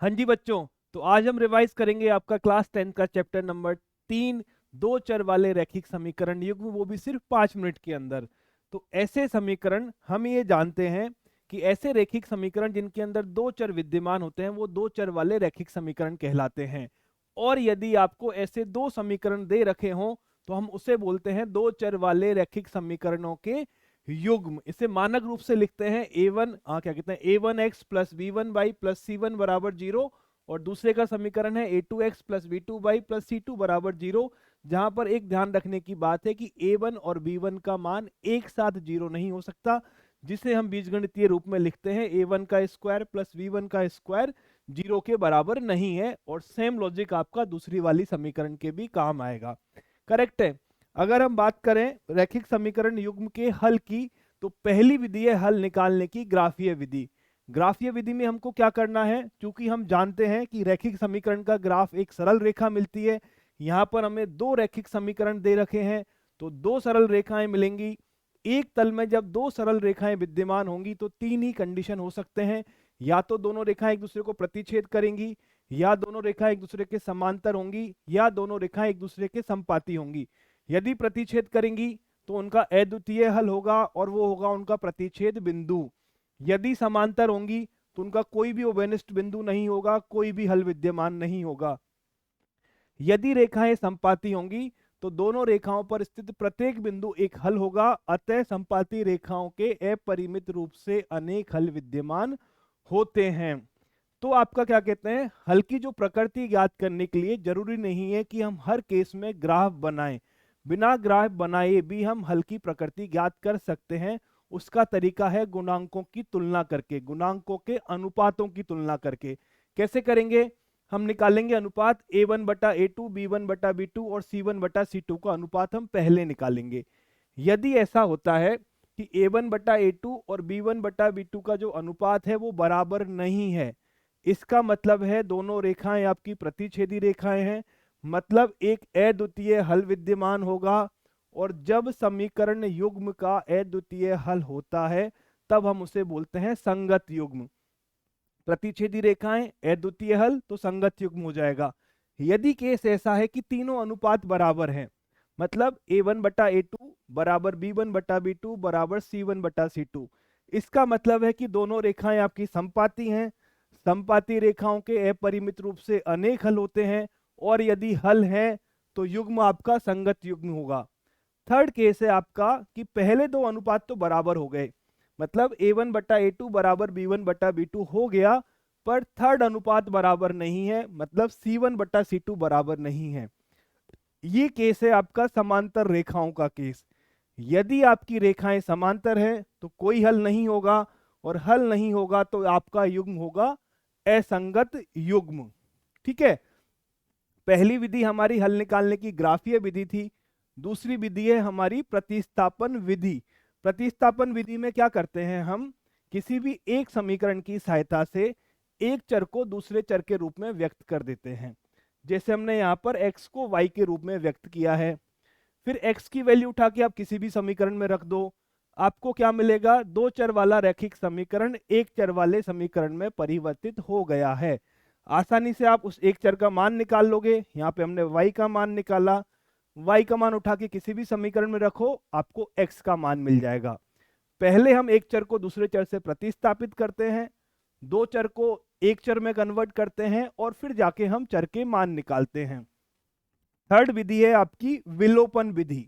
हाँ जी बच्चों, तो आज हम रिवाइज करेंगे आपका क्लास 10 का चैप्टर नंबर 3, दो चर वाले रैखिक समीकरण युग्म, वो भी सिर्फ 5 मिनट के अंदर। तो ऐसे समीकरण हम ये जानते हैं कि ऐसे रैखिक समीकरण जिनके अंदर दो चर विद्यमान होते हैं वो दो चर वाले रैखिक समीकरण कहलाते हैं। और यदि आपको ऐसे दो समीकरण दे रखे हों तो हम उसे बोलते हैं दो चर वाले रैखिक समीकरणों के युग्म। इसे मानक रूप से लिखते हैं A1 क्या कहते हैं A1x plus B1y plus C1 बराबर 0, और दूसरे का समीकरण है A2x plus B2y plus C2 बराबर 0। जहां पर एक ध्यान रखने की बात है कि A1 और B1 का मान एक साथ 0 नहीं हो सकता, जिसे हम बीजगणितीय रूप में लिखते हैं A1 का स्क्वायर प्लस B1 का स्क्वायर 0 के बराबर नहीं है। और सेम लॉजिक आपका दूसरी वाली समीकरण के भी काम आएगा। करेक्ट है। अगर हम बात करें रैखिक समीकरण युग्म के हल की, तो पहली विधि है हल निकालने की ग्राफीय विधि। ग्राफीय विधि में हमको क्या करना है, क्योंकि हम जानते हैं कि रैखिक समीकरण का ग्राफ एक सरल रेखा मिलती है। यहाँ पर हमें दो रैखिक समीकरण दे रखे हैं, तो दो सरल रेखाएं मिलेंगी। एक तल में जब दो सरल रेखाएं विद्यमान होंगी तो तीन ही कंडीशन हो सकते हैं, या तो दोनों रेखाएं एक दूसरे को प्रतिच्छेद करेंगी, या दोनों रेखाएं एक दूसरे के समांतर होंगी, या दोनों रेखाएं एक दूसरे के समपाती होंगी। यदि प्रतिच्छेद करेंगी तो उनका अद्वितीय हल होगा और वो होगा उनका प्रतिच्छेद बिंदु। यदि समांतर होंगी तो उनका कोई भी उभयनिष्ठ बिंदु नहीं होगा, कोई भी हल विद्यमान नहीं होगा। यदि रेखाएं संपाती होंगी तो दोनों रेखाओं पर स्थित प्रत्येक बिंदु एक हल होगा, अतः संपाती रेखाओं के अपरिमित रूप से अनेक हल विद्यमान होते हैं। तो आपका क्या कहते हैं, हल की जो प्रकृति ज्ञात करने के लिए जरूरी नहीं है कि हम हर केस में ग्राफ बनाएं। बिना ग्राफ बनाए भी हम हल की प्रकृति ज्ञात कर सकते हैं। उसका तरीका है गुणांकों की तुलना करके, गुणांकों के अनुपातों की तुलना करके। कैसे करेंगे, हम निकालेंगे अनुपात A1 बटा A2, B1 बटा B2 और C1 बटा C2 का अनुपात हम पहले निकालेंगे। यदि ऐसा होता है कि A1 बटा A2 और B1 बटा B2 का जो अनुपात है वो बराबर नहीं है, इसका मतलब है दोनों रेखाएं आपकी प्रतिच्छेदी रेखाएं हैं, मतलब एक अद्वितीय हल विद्यमान होगा। और जब समीकरण युग्म का अद्वितीय हल होता है तब हम उसे बोलते हैं संगत युग्म। प्रतिच्छेदी रेखाएं अद्वितीय हल तो संगत युग्म हो जाएगा। यदि केस ऐसा है कि तीनों अनुपात बराबर हैं, मतलब A1 बटा A2 बराबर B1 बटा B2 बराबर C1 बटा C2, इसका मतलब है कि दोनों रेखाएं आपकी समपाती हैं। समपाती रेखाओं के अपरिमित रूप से अनेक हल होते हैं, और यदि हल है तो युग्म आपका संगत युग्म होगा। थर्ड केस है आपका कि पहले दो अनुपात तो बराबर हो गए, मतलब A1 बटा A2 बराबर B1 बटा B2 हो गया, पर थर्ड अनुपात बराबर नहीं है, मतलब C1 बटा C2 बराबर नहीं है। ये केस है आपका समांतर रेखाओं का केस। यदि आपकी रेखाएं समांतर हैं तो कोई हल नहीं होगा, और हल नहीं होगा तो आपका युग्म होगा असंगत युग्म। ठीक है। पहली विधि हमारी हल निकालने की ग्राफीय विधि थी। दूसरी विधि है हमारी प्रतिस्थापन विधि। प्रतिस्थापन विधि में क्या करते हैं, हम किसी भी एक समीकरण की सहायता से एक चर को दूसरे चर के रूप में व्यक्त कर देते हैं। जैसे हमने यहाँ पर x को y के रूप में व्यक्त किया है, फिर x की वैल्यू उठा के आप किसी भी समीकरण में रख दो, आपको क्या मिलेगा, दो चर वाला रैखिक समीकरण एक चर वाले समीकरण में परिवर्तित हो गया है। आसानी से आप उस एक चर का मान निकाल लोगे। यहाँ पे हमने y का मान निकाला, y का मान उठा के किसी भी समीकरण में रखो, आपको x का मान मिल जाएगा। पहले हम एक चर को दूसरे चर से प्रतिस्थापित करते हैं, दो चर को एक चर में कन्वर्ट करते हैं, और फिर जाके हम चर के मान निकालते हैं। थर्ड विधि है आपकी विलोपन विधि।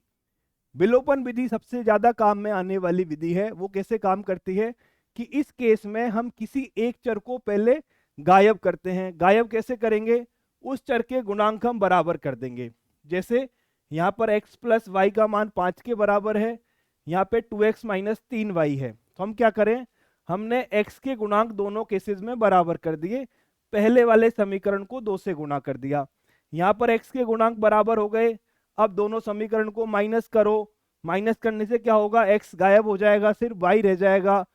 विलोपन विधि सबसे ज्यादा काम में आने वाली विधि है। वो कैसे काम करती है कि इस केस में हम किसी एक चर को पहले गायब करते हैं। गायब कैसे करेंगे, उस चर के गुणांक हम बराबर कर देंगे। जैसे यहाँ पर x प्लस वाई का मान 5 के बराबर है, यहाँ पे 2x माइनस 3y है, तो हम क्या करें, हमने x के गुणांक दोनों केसेस में बराबर कर दिए। पहले वाले समीकरण को 2 से गुणा कर दिया, यहाँ पर x के गुणांक बराबर हो गए। अब दोनों समीकरण को माइनस करो, माइनस करने से क्या होगा, x गायब हो जाएगा, सिर्फ y रह जाएगा।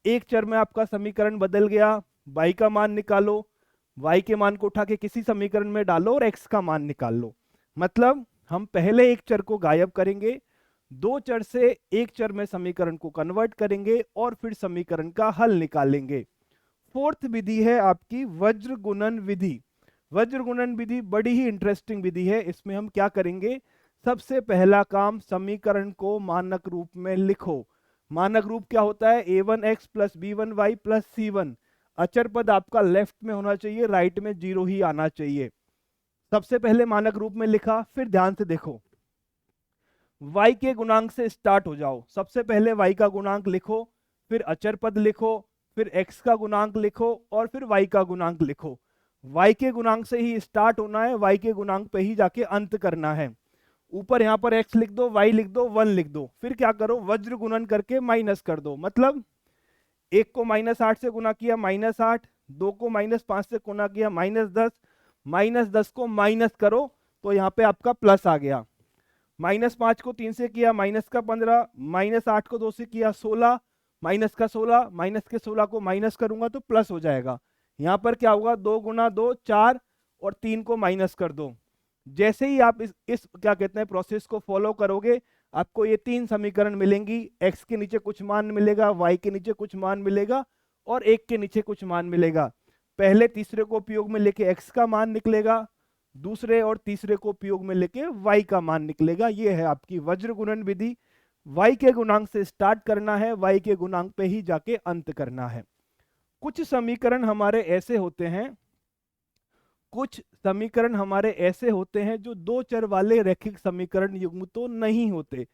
एक चर में आपका समीकरण बदल गया। y का मान निकालो, y के मान को उठा के किसी समीकरण में डालो और x का मान निकाल लो। मतलब हम पहले एक चर को गायब करेंगे, दो चर से एक चर में समीकरण को कन्वर्ट करेंगे, और फिर समीकरण का हल निकालेंगे। फोर्थ विधि है आपकी वज्र गुणन विधि। वज्र गुणन विधि बड़ी ही इंटरेस्टिंग विधि है। इसमें हम क्या करेंगे, सबसे पहला काम, समीकरण को मानक रूप में लिखो। मानक रूप क्या होता है, a1x plus b1y plus c1। अचर पद आपका लेफ्ट में होना चाहिए, राइट में 0 ही आना चाहिए। सबसे पहले मानक रूप में लिखा, फिर ध्यान से देखो, y के गुणांक से स्टार्ट हो जाओ। सबसे पहले y का गुणांक लिखो, फिर अचर पद लिखो, फिर x का गुणांक लिखो और फिर y का गुणांक लिखो। y के गुणांक से ही स्टार्ट होना है, y के गुणांक पे ही जाके अंत करना है। ऊपर यहां पर x लिख दो, y लिख दो, 1 लिख दो, फिर क्या करो, वज्र गुणन करके माइनस कर दो। मतलब 1 को -8 से गुना किया -8, 2 को -5 से गुना किया -10, -10 को माइनस करो तो यहाँ पे आपका प्लस आ गया। -5 को 3 से किया -15, -8 को 2 से किया 16, -16, माइनस के 16 को माइनस करूंगा तो प्लस हो जाएगा। यहाँ पर क्या होगा, 2 गुना 2 4 और 3 को माइनस कर दो। जैसे ही आप इस क्या कहते हैं प्रोसेस को फॉलो करोगे, आपको ये 3 समीकरण मिलेंगी। x के नीचे कुछ मान मिलेगा, y के नीचे कुछ मान मिलेगा और 1 के नीचे कुछ मान मिलेगा। पहले तीसरे को उपयोग में लेके x का मान निकलेगा, दूसरे और तीसरे को उपयोग में लेके y का मान निकलेगा। ये है आपकी वज्र गुणन विधि। y के गुणांक से स्टार्ट करना है, y के गुणांक पे ही जाके अंत करना है। कुछ समीकरण हमारे ऐसे होते हैं, कुछ समीकरण हमारे ऐसे होते हैं जो दो चर वाले रैखिक समीकरण युग्म तो नहीं होते,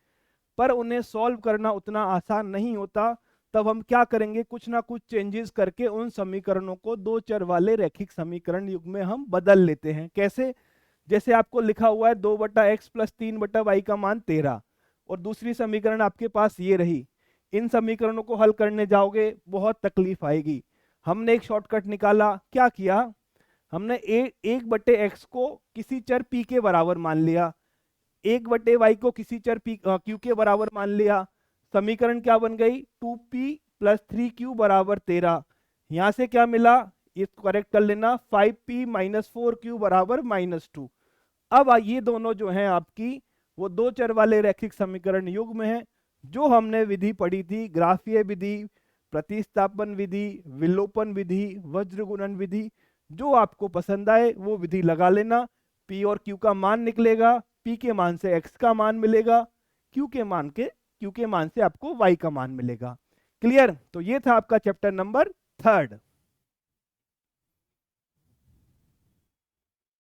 पर उन्हें सॉल्व करना उतना आसान नहीं होता। तब हम क्या करेंगे, कुछ ना कुछ चेंजेस करके उन समीकरणों को दो चर वाले रैखिक समीकरण युग्म में हम बदल लेते हैं। कैसे, जैसे आपको लिखा हुआ है 2/x प्लस 3/y का मान 13 और दूसरी समीकरण आपके पास ये रही। इन समीकरणों को हल करने जाओगे बहुत तकलीफ आएगी। हमने एक शॉर्टकट निकाला, क्या किया, हमने 1/x को किसी चर p के बराबर मान लिया, 1/y को किसी चर q के बराबर मान लिया। समीकरण क्या बन गई, 2p प्लस 3q बराबर 13। यहां से क्या मिला, इसको करेक्ट कर लेना, 5p माइनस 4q बराबर -2। अब ये दोनों जो हैं आपकी, वो दो चर वाले रैखिक समीकरण युग्म है। जो हमने विधि पढ़ी थी, ग्राफीय विधि, प्रतिस्थापन विधि, विलोपन विधि, वज्र गुणन विधि, जो आपको पसंद आए वो विधि लगा लेना। p और q का मान निकलेगा, p के मान से x का मान मिलेगा, q के मान से आपको y का मान मिलेगा। क्लियर। तो ये था आपका चैप्टर नंबर 3।